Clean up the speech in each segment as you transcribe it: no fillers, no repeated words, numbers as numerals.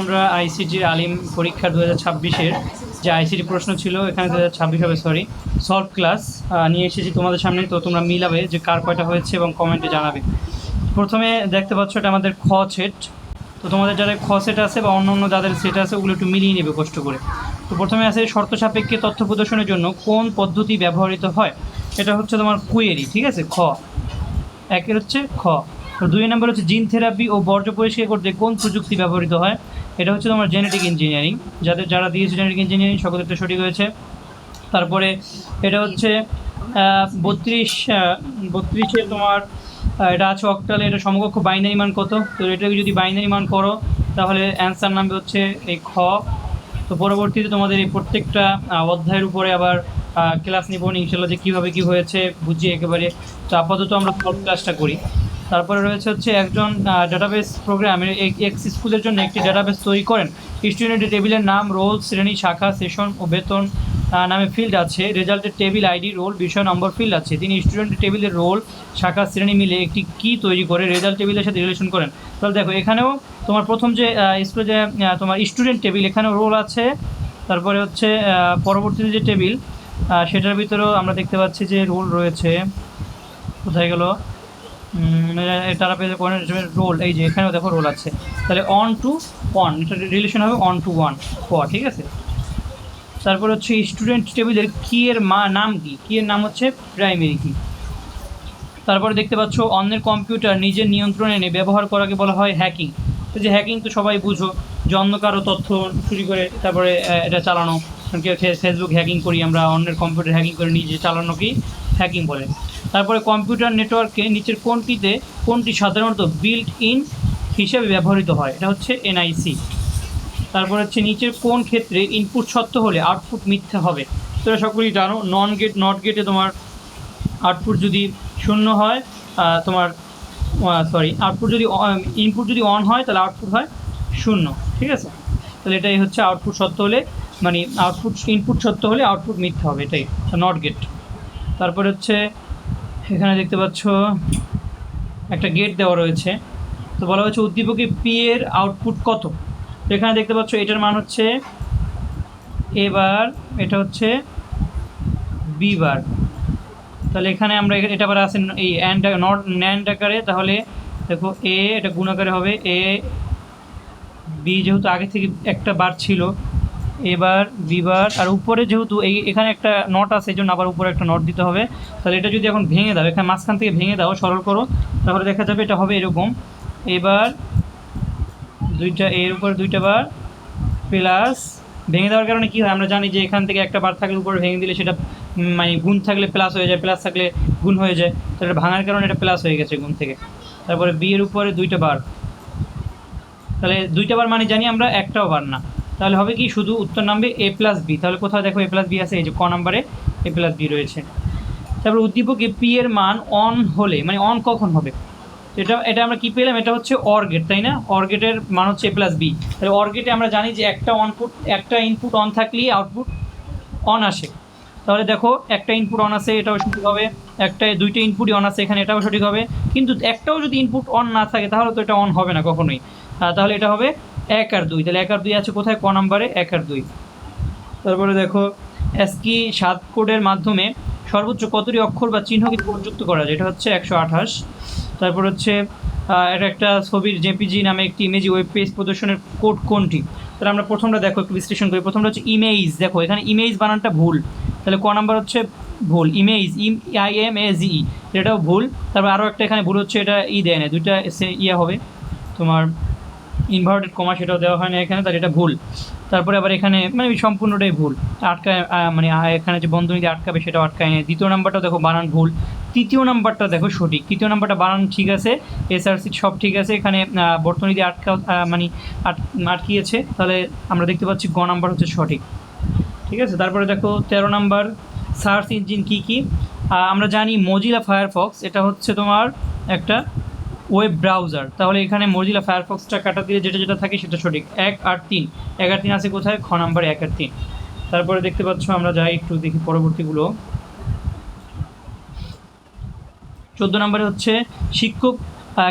আমরা আইসিটি আলিম পরীক্ষা 2026-এর যে আইসিটি প্রশ্ন ছিল এখানে 2026 হবে সরি সলভ ক্লাস নিয়ে এসেছি তোমাদের সামনে। তো তোমরা মিলাবে যে কার কয়টা হয়েছে এবং কমেন্টে জানাবে। প্রথমে দেখতে পাচ্ছ এটা আমাদের খ সেট। তো তোমাদের যাদের খ সেট আছে বা অন্য অন্য যাদের সেট আছে ওগুলো একটু মিলিয়ে নেবে কষ্ট করে। তো প্রথমে আছে শর্ত সাপেক্ষে তথ্য প্রদর্শনের জন্য কোন পদ্ধতি ব্যবহৃত হয়, এটা হচ্ছে তোমার কুয়েরি, ঠিক আছে। খ একের হচ্ছে খ। তো 2 নম্বর হচ্ছে জিন থেরাপি ও বর্জ্য পরিষ্কার করতে কোন প্রযুক্তি ব্যবহৃত হয়, এটা হচ্ছে তোমার জেনেটিক ইঞ্জিনিয়ারিং। যারা দিয়েছে জেনেটিক ইঞ্জিনিয়ারিং সকলের তো সঠিক হয়েছে। তারপরে এটা হচ্ছে 32 তোমার এটা আছে অক্টালে, এটা সমকক্ষ বাইনারি মান কত, তো এটাকে যদি বাইনারি মান করো তাহলে অ্যান্সার নামবে হচ্ছে এই খ। তো পরবর্তীতে তোমাদের এই প্রত্যেকটা অধ্যায়ের উপরে আবার ক্লাস নিব ইনশাল্লাহ যে কীভাবে কী হয়েছে বুঝিয়ে একেবারে। তো আপাতত আমরা সলভ ক্লাসটা করি। তারপরে রয়েছে হচ্ছে একজন ডাটাবেস প্রোগ্রামের এক্স স্কুলের জন্য একটি ডাটাবেস তৈরি করেন। স্টুডেন্টের টেবিলের নাম, রোল, শ্রেণী, শাখা, সেশন ও বেতন নামে ফিল্ড আছে। রেজাল্টের টেবিল আইডি, রোল, বিষয় নম্বর ফিল্ড আছে। তিনি স্টুডেন্টের টেবিলের রোল, শাখা, শ্রেণী মিলে একটি কি তৈরি করে রেজাল্ট টেবিলের সাথে রিলেশন করেন। তাহলে দেখো এখানেও তোমার প্রথম যে স্কুলে যে তোমার স্টুডেন্ট টেবিল, এখানেও রোল আছে। তারপরে হচ্ছে পরবর্তীতে যে টেবিল সেটার ভিতরেও আমরা দেখতে পাচ্ছি যে রোল রয়েছে। কোথায় গেল তারা পেয়ে রোল, এই যে এখানেও দেখো রোল আছে। তাহলে অন টু ওয়ান, এটা রিলেশন হবে অন টু ওয়ান ক, ঠিক আছে। তারপর হচ্ছে স্টুডেন্ট টেবিলের কি এর নাম কি, কি এর নাম হচ্ছে প্রাইমারি কি। তারপরে দেখতে পাচ্ছ অন্যের কম্পিউটার নিজের নিয়ন্ত্রণে এনে ব্যবহার করাকে বলা হয় হ্যাকিং। তো যে হ্যাকিং তো সবাই বুঝো, যে অন্য কারো তথ্য চুরি করে তারপরে এটা চালানো। ফেসবুক হ্যাকিং করি আমরা, অন্যের কম্পিউটার হ্যাকিং করে নিজে চালানোকেই হ্যাকিং বলে। তারপরে কম্পিউটার নেটওয়ার্কে নিচের কোনটি সাধারণত বিল্ট ইন হিসেবে ব্যবহৃত হয়, এটা হচ্ছে এনআইসি। তারপর হচ্ছে নিচের কোন ক্ষেত্রে ইনপুট সত্য হলে আউটপুট মিথ্যা হবে, তোরা সকলেই জানো নট গেটে তোমার আউটপুট যদি শূন্য হয় তোমার আউটপুট যদি ইনপুট যদি অন হয় তাহলে আউটপুট হয় শূন্য, ঠিক আছে। তাহলে এটাই হচ্ছে আউটপুট সত্য হলে মানে ইনপুট সত্য হলে আউটপুট মিথ্যা হবে, এটাই নট গেট। তারপরে হচ্ছে এখানে দেখতে পাচ্ছ একটা গেট দেওয়া রয়েছে। তো বলা হচ্ছে উদ্দীপকে পি এর আউটপুট কত। তো এখানে দেখতে পাচ্ছ এটার মান হচ্ছে এ বার, এটা হচ্ছে বি বার। তাহলে এখানে আমরা এটা আবার আছে এই অ্যান্ড নট ন্যান্ড আকারে, তাহলে দেখো এ এটা গুণ আকারে হবে এ বি, যেহেতু আগে থেকে একটা বার ছিল এবার বি বার, আর উপরে যেহেতু এখানে একটা নট আছে এই জন্য আবার উপরে একটা নট দিতে হবে। তাহলে এটা যদি এখন ভেঙে দাও, এখানে মাঝখান থেকে ভেঙে দাও, সরল করো, তাহলে দেখা যাবে এটা হবে এরকম এবার দুইটা এর উপর দুইটা বার প্লাস, ভেঙে দেওয়ার কারণে কী হয় আমরা জানি যে এখান থেকে একটা বার থাকলে উপরে ভেঙে দিলে সেটা মানে গুণ থাকলে প্লাস হয়ে যায়, প্লাস থাকলে গুণ হয়ে যায়। তো এটা ভাঙার কারণে এটা প্লাস হয়ে গেছে গুণ থেকে। তারপরে বি এর উপরে দুইটা বার, তাহলে দুইটা বার মানে জানি আমরা একটাও বার না, তাহলে হবে কি শুধু উত্তর নামবে এ প্লাস বি। তাহলে কোথাও দেখো এ প্লাস বি আছে, এই যে ক নাম্বারে এ প্লাস বি রয়েছে। তারপরে উদ্দীপকে পি এর মান অন হলে মানে অন কখন হবে, এটা আমরা কি পেলাম, এটা হচ্ছে অর গেট, তাই না। অর গেটের মান হচ্ছে এ প্লাস বি। তাহলে অর গেটে আমরা জানি যে একটা ইনপুট অন থাকলেই আউটপুট অন আসে। তাহলে দেখো একটা ইনপুট অন আছে, এটাও সঠিক হবে। দুইটা ইনপুটই অন আছে এখানে, এটাও সঠিক হবে। কিন্তু একটাও যদি ইনপুট অন না থাকে তাহলে তো এটা অন হবে না কখনোই। তাহলে এটা হবে 1 আর 2। তাহলে 1 আর 2 আছে কোথায়, ক নাম্বারে 1 আর 2। তারপরে দেখো অ্যাসকি 7 কোডের মাধ্যমে সর্বোচ্চ কতটি অক্ষর বা চিহ্নকে যুক্ত করা যায়, এটা হচ্ছে 128। তারপর হচ্ছে এটা একটা ছবির জেপিজি নামে একটি ইমেজি ওয়েব পেজ প্রদর্শনের কোড কোনটি। তাহলে আমরা প্রথমটা দেখো একটু বিশ্লেষণ করি। প্রথমটা হচ্ছে ইমেজ, দেখো এখানে ইমেজ বানানটা ভুল, তাহলে ক নাম্বার হচ্ছে ভুল, ইমেজ IMAGE এটাও ভুল। তারপর আরও একটা এখানে ভুল হচ্ছে, এটা দেয় না, দুইটা হবে তোমার ইনভার্টেড কমা, সেটাও দেওয়া হয় না এখানে, তাহলে এটা ভুল। তারপরে আবার এখানে মানে সম্পূর্ণটাই ভুল, আটকায় মানে এখানে যে বন্ধনী দিয়ে আটকাবে সেটাও আটকায় নেই। দ্বিতীয় নাম্বারটা দেখো বানান ভুল, তৃতীয় নাম্বারটা দেখো সঠিক, তৃতীয় নাম্বারটা বানান ঠিক আছে, SRC সব ঠিক আছে, এখানে বর্তনী দিয়ে মানে আটকিয়েছে, তাহলে আমরা দেখতে পাচ্ছি গ নাম্বার হচ্ছে সঠিক, ঠিক আছে। তারপরে দেখো 13 নাম্বার সার্চ ইঞ্জিন কী কী। আমরা জানি মজিলা ফায়ারফক্স এটা হচ্ছে তোমার একটা ওয়েব ব্রাউজার, তাহলে এখানে মজিলা ফায়ারফক্সটা কাটা দিয়ে যেটা যেটা থাকে সেটা সঠিক। 1 আর 3, 1 আর 3 আছে কোথায়, খ নাম্বার 1 আর 3। তারপরে দেখতে পাচ্ছ আমরা যাই একটু দেখি পরবর্তীগুলো। 14 নম্বরে হচ্ছে শিক্ষক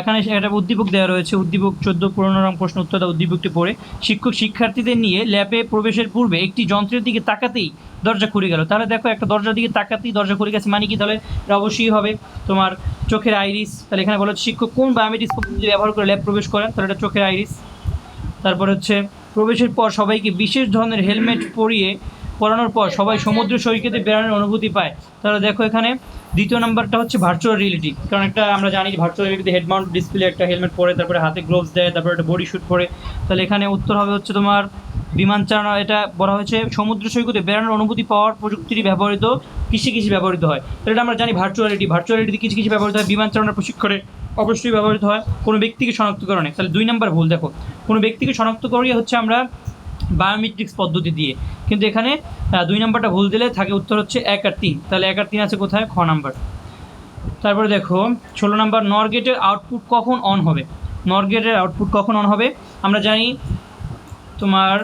এখানে একটা উদ্দীপক দেওয়া রয়েছে, উদ্দীপক 14 নং প্রশ্ন উত্তর দাও। উদ্দীপকটি পড়ে শিক্ষক শিক্ষার্থীদের নিয়ে ল্যাবে প্রবেশের পূর্বে একটি যন্ত্রের দিকে তাকাতেই দরজা খুলে গেল। তাহলে দেখো একটা দরজার দিকে তাকাতেই দরজা খুলে গেছে মানে কি, তাহলে এটা অবশ্যই হবে তোমার চোখের আইরিস। তাহলে এখানে বলা হচ্ছে শিক্ষক কোন বায়োমেট্রিক্স পদ্ধতি ব্যবহার করে ল্যাব প্রবেশ করেন, তাহলে এটা চোখের আইরিস। তারপর হচ্ছে প্রবেশের পর সবাইকে বিশেষ ধরনের হেলমেট পরানোর পর সবাই সমুদ্র সৈকতে বেড়ানোর অনুভূতি পায়। তাহলে দেখো এখানে দ্বিতীয় নাম্বারটা হচ্ছে ভার্চুয়াল রিয়েলিটি, কারণ একটা আমরা জানি virtual reality head Mount display একটা হেলমেট পরে, তারপরে হাতে গ্লোভস দেয়, তারপরে একটা বডি শ্যুট পরে। তাহলে এখানে উত্তর হবে হচ্ছে তোমার বিমান চালানো। এটা বলা হয়েছে সমুদ্র সৈকতে বেড়ানোর অনুভূতি পাওয়ার প্রযুক্তিটি ব্যবহৃত কৃষি ব্যবহৃত হয়। তাহলে এটা আমরা জানি ভার্চুয়ালিটি কিছু ব্যবহৃত হয়, বিমান চালানোর প্রশিক্ষণে অবশ্যই ব্যবহৃত হয়, কোনো ব্যক্তিকে শনাক্তকরণে। তাহলে 2 নাম্বার ভুল। দেখো কোনো ব্যক্তিকে শনাক্ত করিয়ে হচ্ছে আমরা বায়োমেট্রিক্স পদ্ধতি দিয়ে, কিন্তু এখানে 2 নাম্বারটা ভুল দিলে থাকে উত্তর হচ্ছে 1 আর 3। তাহলে 1 আর 3 আছে কোথায়, খ নাম্বার। তারপরে দেখো 16 নাম্বার, নর গেটের আউটপুট কখন অন হবে। নর গেটের আউটপুট কখন অন হবে, আমরা জানি তোমার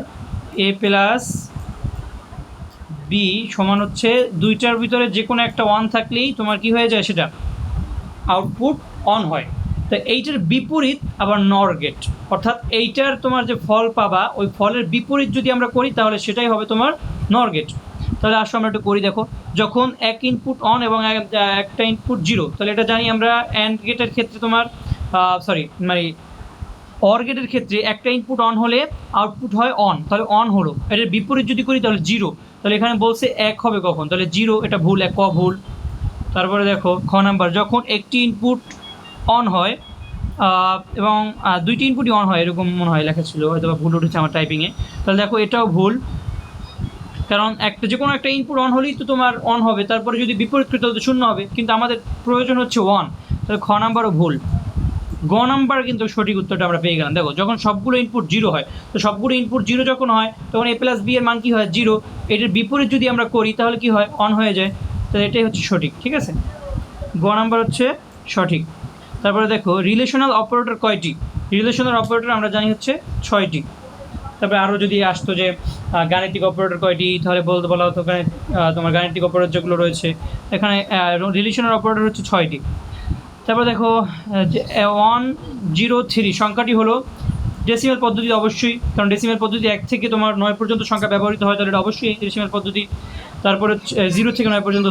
a প্লাস বি সমান হচ্ছে দুইটার ভিতরে যে কোনো একটা অন থাকলেই তোমার কি হয়ে যায়, সেটা আউটপুট অন হয়। তো এইটার বিপরীত আবার নর গেট, অর্থাৎ এইটার তোমার যে ফল পাবা ওই ফলের বিপরীত যদি আমরা করি তাহলে সেটাই হবে তোমার নর গেট। তাহলে আসো আমরা একটু করি। দেখো যখন এক ইনপুট অন এবং একটা ইনপুট জিরো, তাহলে এটা জানি আমরা অ্যান্ড গেটের ক্ষেত্রে তোমার মানে অর গেটের ক্ষেত্রে একটা ইনপুট অন হলে আউটপুট হয় অন, তাহলে অন হলো। এটার বিপরীত যদি করি তাহলে জিরো, তাহলে এখানে বলছে 1 হবে কখন, তাহলে জিরো, এটা ভুল, 1 ভুল। তারপরে দেখো খ নাম্বার, যখন একটি ইনপুট অন হয় এবং 2টি ইনপুটই অন হয়, এরকম মনে হয় লেখা ছিল, হয়তো বা ভুল উঠেছে আমার টাইপিংয়ে। তাহলে দেখো এটাও ভুল, কারণ একটা যে কোনো একটা ইনপুট অন হলেই তো তোমার অন হবে, তারপরে যদি বিপরীত করতে হলে শূন্য হবে, কিন্তু আমাদের প্রয়োজন হচ্ছে 1। তাহলে খ নাম্বারও ভুল। গ নাম্বার কিন্তু সঠিক উত্তরটা আমরা পেয়ে গেলাম। দেখো যখন সবগুলো ইনপুট জিরো হয়, তো সবগুলো ইনপুট জিরো যখন হয় তখন a প্লাস বি এর মান কী হয়, জিরো। এটার বিপরীত যদি আমরা করি তাহলে কি হয়, অন হয়ে যায়। তাহলে এটাই হচ্ছে সঠিক, ঠিক আছে, গ নাম্বার হচ্ছে সঠিক। তারপরে দেখো রিলেশনাল অপারেটর কয়টি, রিলেশনাল অপারেটর আমরা জানি হচ্ছে 6টি। তারপরে আরও যদি আসতো যে গাণিতিক অপারেটর কয়টি, তাহলে বলা হতো তোমার গাণিতিক অপারেটর যেগুলো রয়েছে এখানে রিলেশনাল অপারেটর হচ্ছে 6টি। তারপর দেখো 103 সংখ্যাটি হলো ডেসিমেল পদ্ধতি, অবশ্যই, কারণ ডেসিমেল পদ্ধতি 1 থেকে তোমার 9 পর্যন্ত সংখ্যা ব্যবহৃত হয়, তাহলে এটা অবশ্যই ডেসিমেল পদ্ধতি। তারপরে 0 থেকে 9 পর্যন্ত,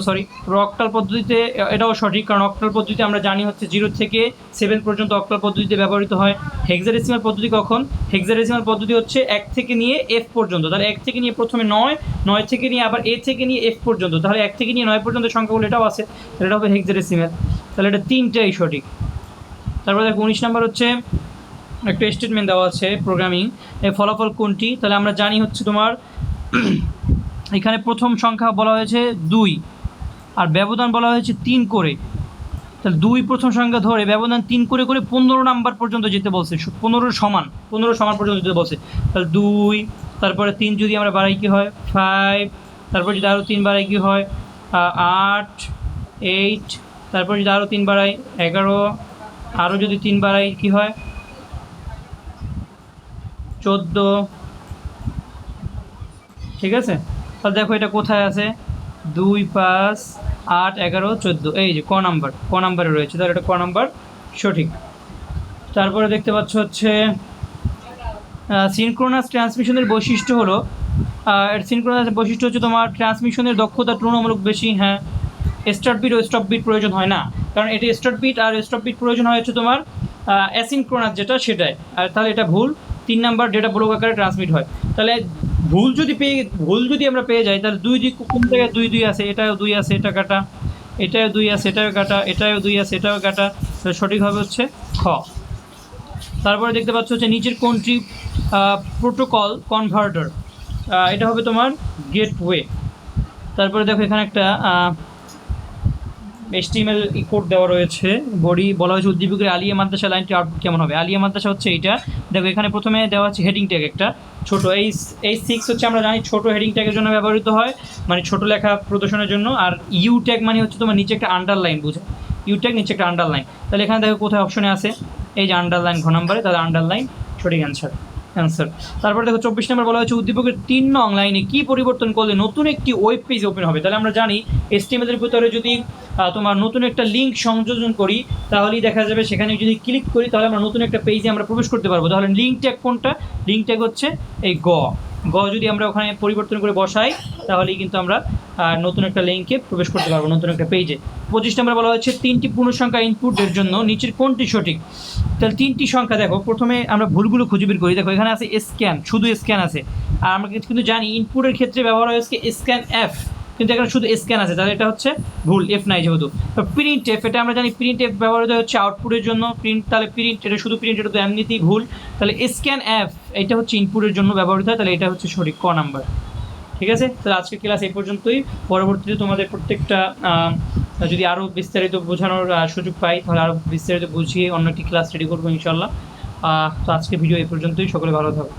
অক্টাল পদ্ধতিতে এটাও সঠিক, কারণ অক্টাল পদ্ধতি আমরা জানি হচ্ছে 0 থেকে 7 পর্যন্ত অক্টাল পদ্ধতিতে ব্যবহৃত হয়। হেক্সাডেসিমাল পদ্ধতি কখন, হেক্সাডেসিমাল পদ্ধতি হচ্ছে 1 থেকে নিয়ে f পর্যন্ত, তাহলে 1 থেকে নিয়ে প্রথমে 9 থেকে নিয়ে আবার a থেকে নিয়ে f পর্যন্ত, তাহলে 1 থেকে নিয়ে 9 পর্যন্ত সংখ্যাগুলো এটাও আছে, তাহলে এটা হবে হেক্সাডেসিমাল। তাহলে এটা 3টাই সঠিক। তারপর দেখো 19 নাম্বার হচ্ছে একটা স্টেটমেন্ট দেওয়া আছে প্রোগ্রামিং, এর ফলাফল কোনটি। তাহলে আমরা জানি হচ্ছে তোমার এখানে প্রথম সংখ্যা বলা হয়েছে 2 আর ব্যবধান বলা হয়েছে 3 করে, তাহলে 2 প্রথম সংখ্যা ধরে ব্যবধান 3 করে করে 15 নাম্বার পর্যন্ত যেতে বলছে, 15 সমান পর্যন্ত যেতে বলছে। তাহলে 2, তারপরে 3 যদি আমরা বাড়াই কি হয় 5, তারপর যদি আরও 3 বাড়াই কি হয় 8, 8, তারপর যদি আরও 3 বাড়াই 11, আরও যদি 3 বাড়াই কি হয় 14, ঠিক আছে। তাহলে দেখো এটা কোথায় আছে, 2, 5, 8, 11, 14, এই যে ক নাম্বারে রয়েছে, তাহলে এটা ক নাম্বার সঠিক। তারপরে দেখতে পাচ্ছ হচ্ছে সিনক্রোনাস ট্রান্সমিশনের বৈশিষ্ট্য হলো, সিনক্রোনাস বৈশিষ্ট্য হচ্ছে তোমার ট্রান্সমিশনের দক্ষতা তুলনামূলক বেশি। হ্যাঁ, স্টার্ট বিট ও স্টপ বিট প্রয়োজন হয় না, কারণ এটা স্টার্ট বিট আর স্টপ বিট প্রয়োজন হয় হচ্ছে তোমার অ্যাসিনক্রোনাস যেটা সেটাই, আর তাহলে এটা ভুল। 3 নাম্বার ডেটা ব্লক আকারে ট্রান্সমিট হয়। তাহলে ভুল যদি আমরা পেয়ে যাই তাহলে 2 কোন জায়গায় 2 আছে, এটাও 2 আছে, এটা কাটা, এটাও 2 আছে, এটাও কাটা, এটাও 2 আছে, এটাও কাটা, তাহলে সঠিক হবে হচ্ছে খ। তারপরে দেখতে পাচ্ছ হচ্ছে নিচের কোনটি প্রোটোকল কনভার্টার, এটা হবে তোমার গেটওয়ে। তারপরে দেখো এখানে একটা HTML কোড দেওয়া রয়েছে, বডি বলা হয়েছে উদ্দীপকের আলিয়া মাদ্রাসা লাইনটি আউটপুট কেমন হবে। আলিয়া মাদ্রাসা হচ্ছে এইটা, দেখো এখানে প্রথমে দেওয়া আছে হেডিং ট্যাগ একটা ছোটো, এই 6 হচ্ছে আমরা জানি ছোটো হেডিং ট্যাগের জন্য ব্যবহৃত হয়, মানে ছোটো লেখা প্রদর্শনের জন্য। আর ইউ ট্যাগ মানে হচ্ছে তোমার নিচে একটা আন্ডারলাইন বোঝায়, ইউ ট্যাগ নিচে একটা আন্ডারলাইন। তাহলে এখানে দেখো কোথায় অপশনে আছে, এই যে আন্ডারলাইন ঘ নাম্বারে, তাহলে আন্ডারলাইন সঠিক অ্যান্সার। অ্যান্সার। তারপরে দেখো 24 নম্বর বলা হয়েছে উদ্দীপকের 3 নং লাইনে কি পরিবর্তন করলে নতুন একটি ওয়েব পেজ ওপেন হবে। তাহলে আমরা জানি HTML এর ভিতরে যদি তোমার নতুন একটা লিঙ্ক সংযোজন করি তাহলেই দেখা যাবে, সেখানে যদি ক্লিক করি তাহলে আমরা নতুন একটা পেজে আমরা প্রবেশ করতে পারবো। তাহলে লিঙ্ক ট্যাগ কোনটা? লিঙ্ক ট্যাগ হচ্ছে এই গ যদি আমরা ওখানে পরিবর্তন করে বসাই তাহলেই কিন্তু আমরা নতুন একটা লিঙ্কে প্রবেশ করতে পারবো, নতুন একটা পেজে। 25 নম্বরে বলা হচ্ছে 3টি পূর্ণসংখ্যা ইনপুটের জন্য নিচের কোনটি সঠিক। তাহলে 3টি সংখ্যা দেখো, প্রথমে আমরা ভুলগুলো খুঁজে বের করি। দেখো এখানে আছে স্ক্যান, শুধু স্ক্যান আছে, আর আমরা কিন্তু জানি ইনপুটের ক্ষেত্রে ব্যবহার হয়েছে স্ক্যান এফ, কিন্তু এখানে শুধু স্ক্যান আছে, তাহলে এটা হচ্ছে ভুল, এফ নাই যেহেতু। প্রিন্ট এফ, এটা আমরা জানি প্রিন্ট এফ ব্যবহৃত হচ্ছে আউটপুটের জন্য, প্রিন্ট, তাহলে প্রিন্ট এটা শুধু প্রিন্ট, এটা তো এমনিতেই ভুল। তাহলে স্ক্যান এফ এটা হচ্ছে ইনপুটের জন্য ব্যবহৃত হয়, তাহলে এটা হচ্ছে সঠিক, ক নাম্বার। ঠিক আছে, তাহলে আজকের ক্লাস এই পর্যন্তই। পরবর্তীতে তোমাদের প্রত্যেকটা যদি আরও বিস্তারিত বোঝানোর সুযোগ পাই তাহলে আরও বিস্তারিত বুঝিয়ে অন্য একটি ক্লাস রেডি করবো ইনশাল্লাহ। তো আজকে ভিডিও এই পর্যন্তই, সকলে ভালো থাকো।